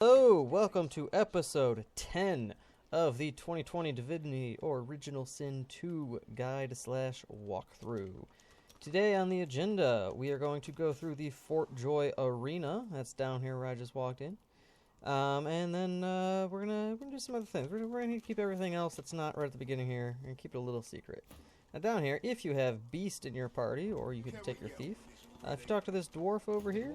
Hello, welcome to episode 10 of the 2020 Divinity or Original Sin 2 guide slash walkthrough. Today on the agenda, we are going to go through the Fort Joy Arena. That's down here where I just walked in. And then we're gonna do some other things. We're gonna keep everything else that's not right at the beginning here and keep it a little secret. Now down here, if you have Beast in your party, or you could take your Thief, if you talk to this dwarf over here,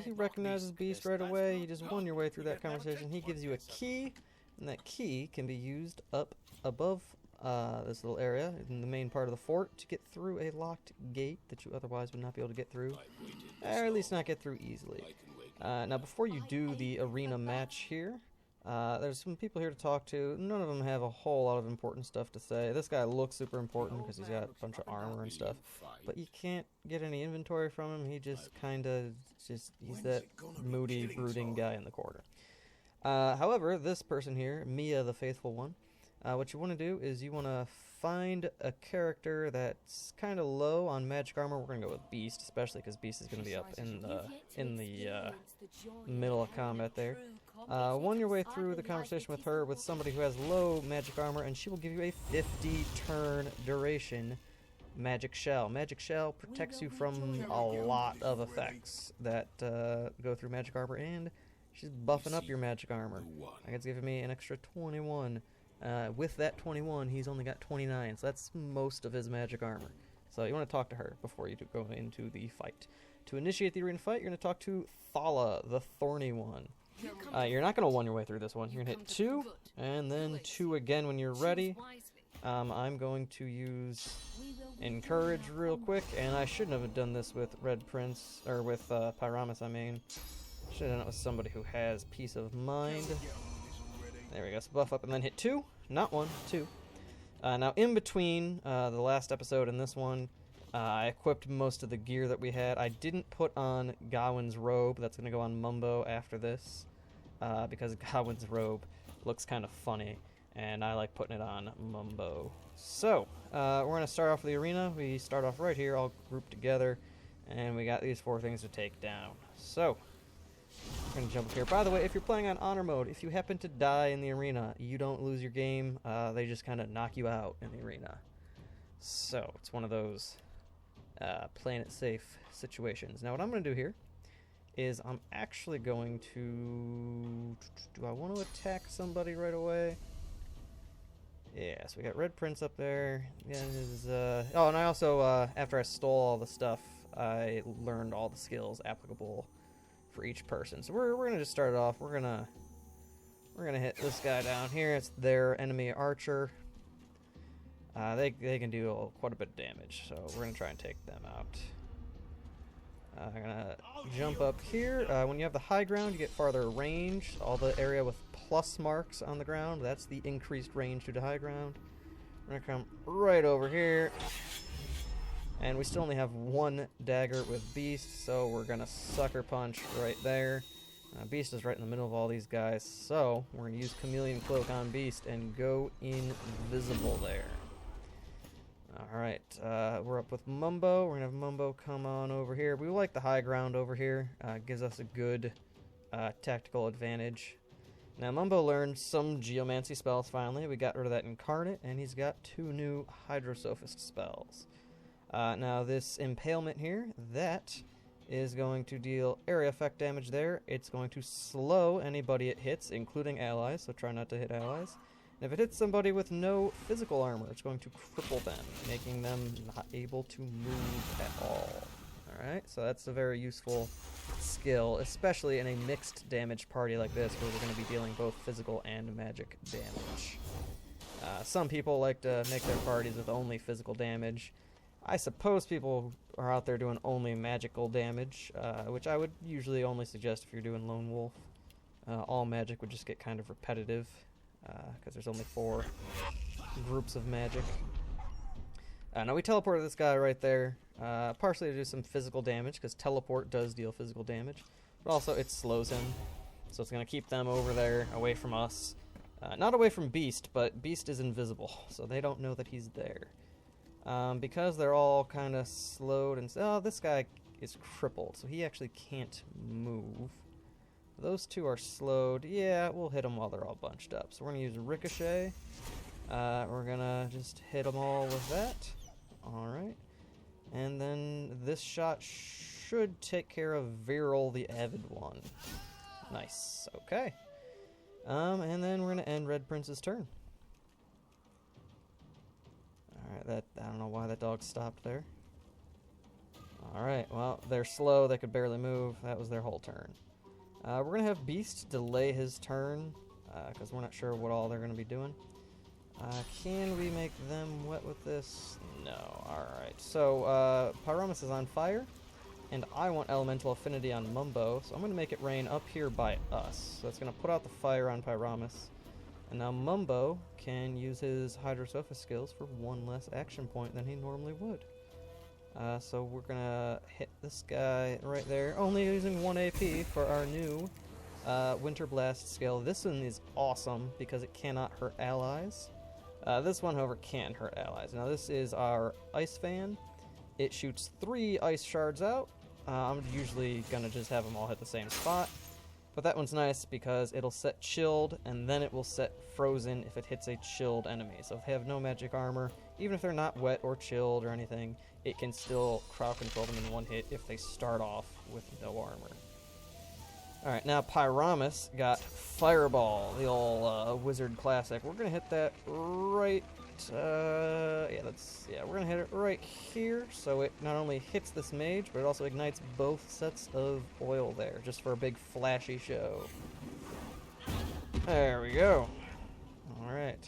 he recognizes Beast right away. You just won your way through that conversation. He gives you a key, and that key can be used up above this little area in the main part of the fort to get through a locked gate that you otherwise would not be able to get through, or at least not get through easily. Now before you do the arena match here, there's some people here to talk to. None of them have a whole lot of important stuff to say. This guy looks super important because he's got a bunch of armor and stuff, but you can't get any inventory from him. He just he's that moody, brooding guy in the corner. However, this person here, Mia the Faithful One, what you want to do is you want to find a character that's kind of low on magic armor. We're going to go with Beast, especially because Beast is going to be up in the middle of combat there. Won your way through the conversation with her with somebody who has low magic armor, and she will give you a 50 turn duration magic shell. Magic shell protects you from a lot of effects that go through magic armor, and she's buffing up your magic armor. It's giving me an extra 21. With that 21, he's only got 29, so that's most of his magic armor. So you want to talk to her before you go into the fight. To initiate the arena fight, you're going to talk to Thala, the Thorny One. You're not going to won your way through this one. You're going to hit 2, and then 2 again when you're ready. I'm going to use Encourage real quick, and I shouldn't have done this with Red Prince, or with Pyramus, I mean. Should have done it with somebody who has Peace of Mind. There we go, so buff up and then hit 2. Not 1, 2. Now in between the last episode and this one, I equipped most of the gear that we had. I didn't put on Gawain's robe. That's going to go on Mumbo after this, because Gawain's robe looks kind of funny, and I like putting it on Mumbo. So, we're going to start off the arena. We start off right here, all grouped together, and we got these 4 things to take down. So, we're going to jump up here. By the way, if you're playing on honor mode, if you happen to die in the arena, you don't lose your game. They just kind of knock you out in the arena. So, it's one of those playing it safe situations. Now what I'm going to do here is I'm actually going to... Do I want to attack somebody right away? Yeah, so we got Red Prince up there. Yeah, oh, and I also, after I stole all the stuff, I learned all the skills applicable for each person. So we're going to just start it off. We're going to hit this guy down here. It's their enemy archer. They can do quite a bit of damage, so we're going to try and take them out. I'm going to jump up here. When you have the high ground, you get farther range. All the area with plus marks on the ground, that's the increased range due to high ground. We're going to come right over here. And we still only have 1 dagger with Beast, so we're going to sucker punch right there. Beast is right in the middle of all these guys, so we're going to use Chameleon Cloak on Beast and go invisible there. Alright, we're up with Mumbo. We're going to have Mumbo come on over here. We like the high ground over here. Gives us a good tactical advantage. Now, Mumbo learned some Geomancy spells finally. We got rid of that Incarnate, and he's got 2 new Hydrosophist spells. Now, this Impalement here, that is going to deal area effect damage there. It's going to slow anybody it hits, including allies, so try not to hit allies. And if it hits somebody with no physical armor, it's going to cripple them, making them not able to move at all. Alright, so that's a very useful skill, especially in a mixed damage party like this, where we're going to be dealing both physical and magic damage. Some people like to make their parties with only physical damage. I suppose people are out there doing only magical damage, which I would usually only suggest if you're doing Lone Wolf. All magic would just get kind of repetitive, because there's only 4 groups of magic. Now we teleported this guy right there, partially to do some physical damage, because teleport does deal physical damage, but also it slows him, so it's going to keep them over there, away from us. Not away from Beast, but Beast is invisible, so they don't know that he's there. Because they're all kind of slowed and... Oh, this guy is crippled, so he actually can't move. Those two are slowed. Yeah, we'll hit them while they're all bunched up. So we're going to use Ricochet. We're going to just hit them all with that. Alright. And then this shot should take care of Viral the Avid One. Nice. Okay. And then we're going to end Red Prince's turn. Alright, I don't know why that dog stopped there. Alright, well, they're slow. They could barely move. That was their whole turn. We're going to have Beast delay his turn, because we're not sure what all they're going to be doing. Can we make them wet with this? No. Alright, so Pyramus is on fire, and I want Elemental Affinity on Mumbo, so I'm going to make it rain up here by us. So that's going to put out the fire on Pyramus. And now Mumbo can use his Hydrosophis skills for one less action point than he normally would. So we're gonna hit this guy right there, only using 1 AP for our new Winter Blast skill. This one is awesome because it cannot hurt allies. This one, however, can hurt allies. Now this is our Ice Fan. It shoots 3 ice shards out. I'm usually gonna just have them all hit the same spot. But that one's nice because it'll set chilled, and then it will set frozen if it hits a chilled enemy. So if they have no magic armor, even if they're not wet or chilled or anything, it can still crowd control them in one hit if they start off with no armor. Alright, now Pyramus got Fireball, the old wizard classic. We're going to hit that right... we're going to hit it right here, so it not only hits this mage, but it also ignites both sets of oil there, just for a big flashy show. There we go. Alright.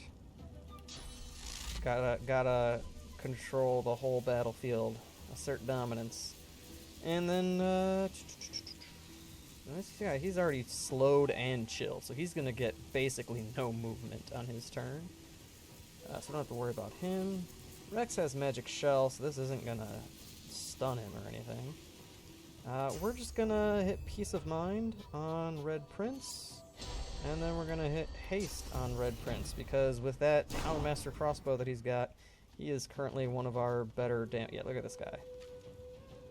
Gotta control the whole battlefield, assert dominance. And then, yeah, he's already slowed and chilled, so he's gonna get basically no movement on his turn. So we don't have to worry about him. Rex has Magic Shell, so this isn't gonna stun him or anything. We're just gonna hit Peace of Mind on Red Prince, and then we're gonna hit Haste on Red Prince, because with that Houndmaster crossbow that he's got, he is currently one of our better yeah, look at this guy.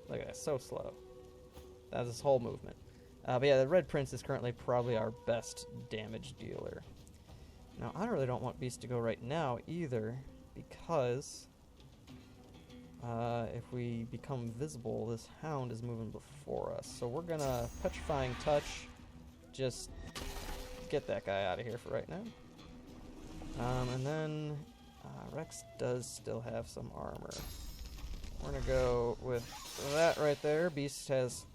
Look at that, so slow. That's his whole movement. But yeah, the Red Prince is currently probably our best damage dealer. Now, I really don't want Beast to go right now either, because if we become visible, this Hound is moving before us. So we're gonna Petrifying Touch, just get that guy out of here for right now. And then Rex does still have some armor. We're gonna go with that right there. Beast has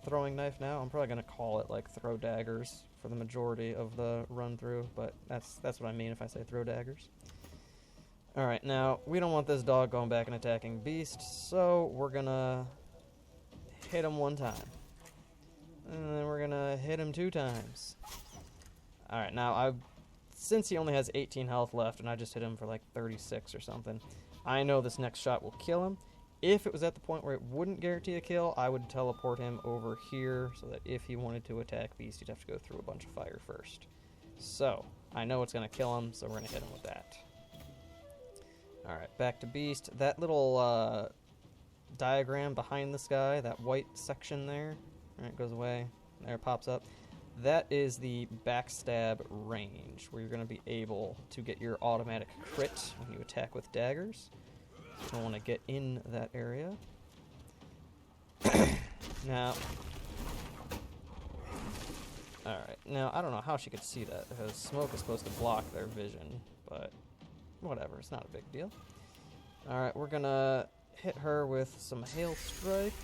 Throwing Knife now. I'm probably gonna call it like Throw Daggers for the majority of the run through, but that's what I mean if I say Throw Daggers. Alright, now we don't want this dog going back and attacking Beast, so we're gonna hit him 1 time. And then we're gonna hit him 2 times. Alright, now since he only has 18 health left and I just hit him for like 36 or something, I know this next shot will kill him. If it was at the point where it wouldn't guarantee a kill, I would teleport him over here so that if he wanted to attack Beast, he'd have to go through a bunch of fire first. So, I know it's going to kill him, so we're going to hit him with that. Alright, back to Beast. That little diagram behind this guy, that white section there, right, goes away. There it pops up. That is the backstab range, where you're going to be able to get your automatic crit when you attack with daggers. I want to get in that area. Now, alright, now I don't know how she could see that, because smoke is supposed to block their vision, but whatever, it's not a big deal. Alright, we're going to hit her with some Hail Strike.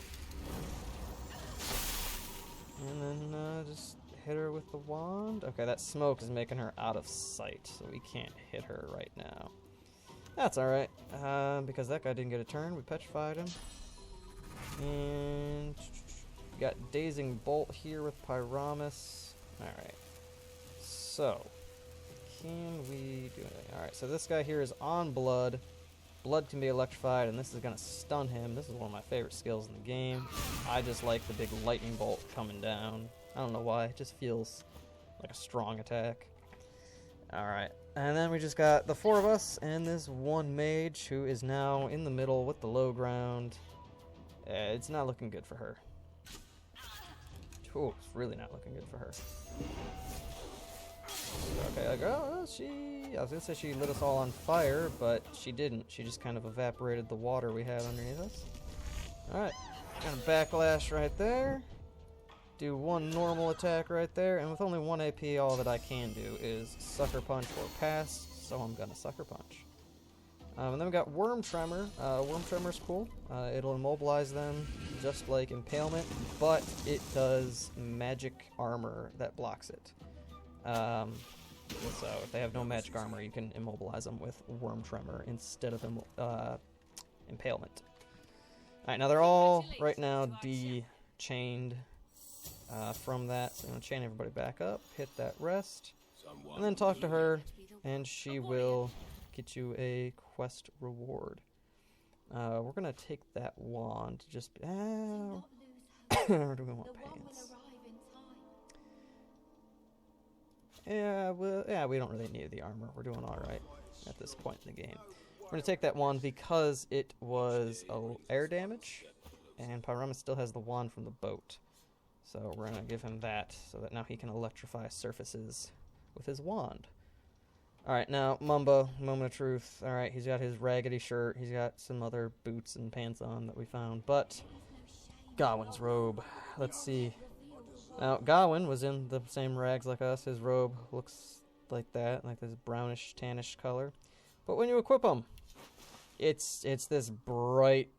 And then just hit her with the wand. Okay, that smoke is making her out of sight, so we can't hit her right now. That's alright, because that guy didn't get a turn. We petrified him. And we got Dazing Bolt here with Pyramus. Alright, so can we do anything? Alright, so this guy here is on Blood. Blood can be electrified, and this is going to stun him. This is one of my favorite skills in the game. I just like the big lightning bolt coming down. I don't know why, it just feels like a strong attack. Alright, and then we just got the 4 of us and this 1 mage who is now in the middle with the low ground. It's not looking good for her. Ooh, it's really not looking good for her. Okay, I was gonna say she lit us all on fire, but she didn't. She just kind of evaporated the water we had underneath us. Alright, got a backlash right there. Do one normal attack right there, and with only 1 AP, all that I can do is Sucker Punch or Pass, so I'm gonna Sucker Punch. And then we got Worm Tremor. Worm Tremor's cool. It'll immobilize them just like Impalement, but it does magic armor that blocks it. So if they have no magic armor, you can immobilize them with Worm Tremor instead of Impalement. Alright, now they're all right now de-chained from that, so I'm going to chain everybody back up, hit that rest, and then talk to her, and she will get you a quest reward. We're going to take that wand, just... or do we want pants? Yeah, we don't really need the armor. We're doing alright at this point in the game. We're going to take that wand because it was air damage, and Pyramus still has the wand from the boat. So we're going to give him that, so that now he can electrify surfaces with his wand. Alright, now, Mumbo, moment of truth. Alright, he's got his raggedy shirt, he's got some other boots and pants on that we found, but Gawain's robe. Let's see. Now, Gawain was in the same rags like us. His robe looks like that, like this brownish, tannish color. But when you equip him, it's this bright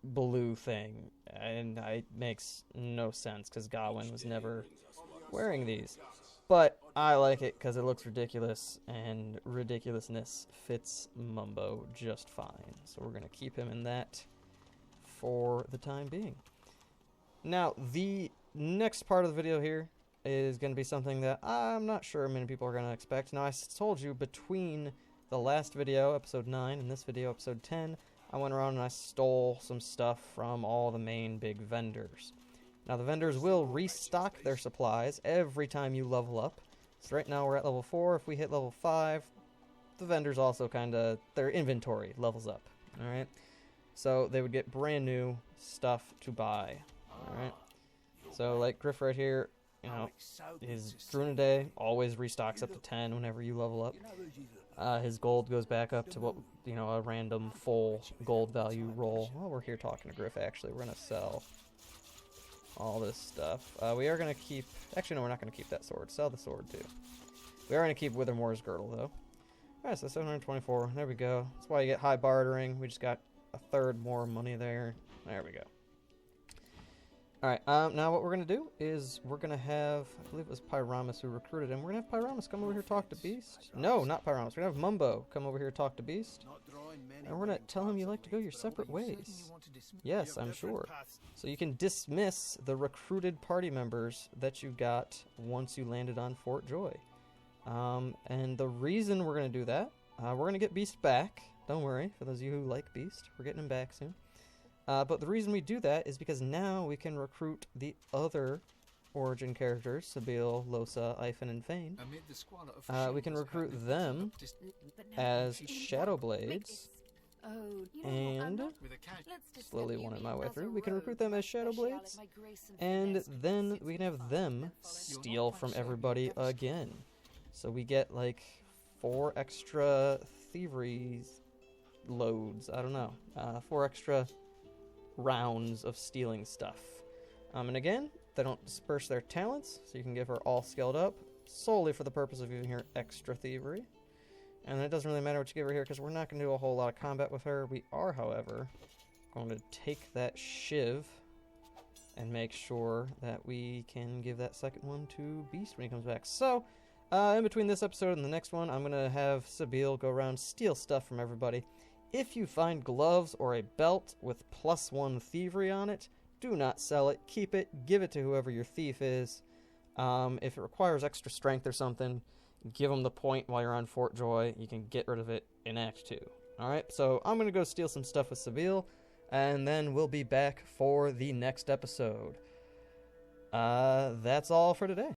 blue thing, and it makes no sense because Gawain was never wearing these. But I like it because it looks ridiculous, and ridiculousness fits Mumbo just fine. So we're going to keep him in that for the time being. Now, the next part of the video here is going to be something that I'm not sure many people are going to expect. Now, I told you between the last video, episode 9, and this video, episode 10, I went around and I stole some stuff from all the main big vendors. Now, the vendors will restock their supplies every time you level up. So right now we're at level 4. If we hit level 5, the vendors also kind of, their inventory levels up. Alright? So they would get brand new stuff to buy. Alright? So like Griff right here, you know, his Drunidae always restocks up to 10 whenever you level up. His gold goes back up to what, you know, a random full gold value roll. Well, we're here talking to Griff, actually. We're going to sell all this stuff. We are going to keep... Actually, no, we're not going to keep that sword. Sell the sword, too. We are going to keep Withermore's girdle, though. Alright, so 724. There we go. That's why you get high bartering. We just got a third more money there. There we go. Alright, now what we're going to do is we're going to have... I believe it was Pyramus who recruited him. We're going to have Pyramus come over here talk to Beast. No, not Pyramus. We're going to have Mumbo come over here talk to Beast. And we're going to tell him you like to go your separate ways. Yes, I'm sure. So you can dismiss the recruited party members that you got once you landed on Fort Joy. And the reason we're going to do that, we're going to get Beast back. Don't worry, for those of you who like Beast, we're getting him back soon. But the reason we do that is because now we can recruit the other origin characters, Sabile, Losa, Ifen, and Fane. We can recruit them as Shadow Blades. And slowly one my way through. We can recruit them as Shadow Blades. And then we can have them steal from everybody again. So we get like 4 extra thievery loads. I don't know. 4 extra rounds of stealing stuff. And again, they don't disperse their talents, so you can give her all scaled up solely for the purpose of giving her extra thievery. And it doesn't really matter what you give her here because we're not going to do a whole lot of combat with her. We are, however, going to take that Shiv and make sure that we can give that second one to Beast when he comes back. So, in between this episode and the next one, I'm going to have Sabile go around, steal stuff from everybody. If you find gloves or a belt with +1 thievery on it, do not sell it. Keep it. Give it to whoever your thief is. If it requires extra strength or something, give them the point while you're on Fort Joy. You can get rid of it in Act 2. Alright, so I'm going to go steal some stuff with Sabile, and then we'll be back for the next episode. That's all for today.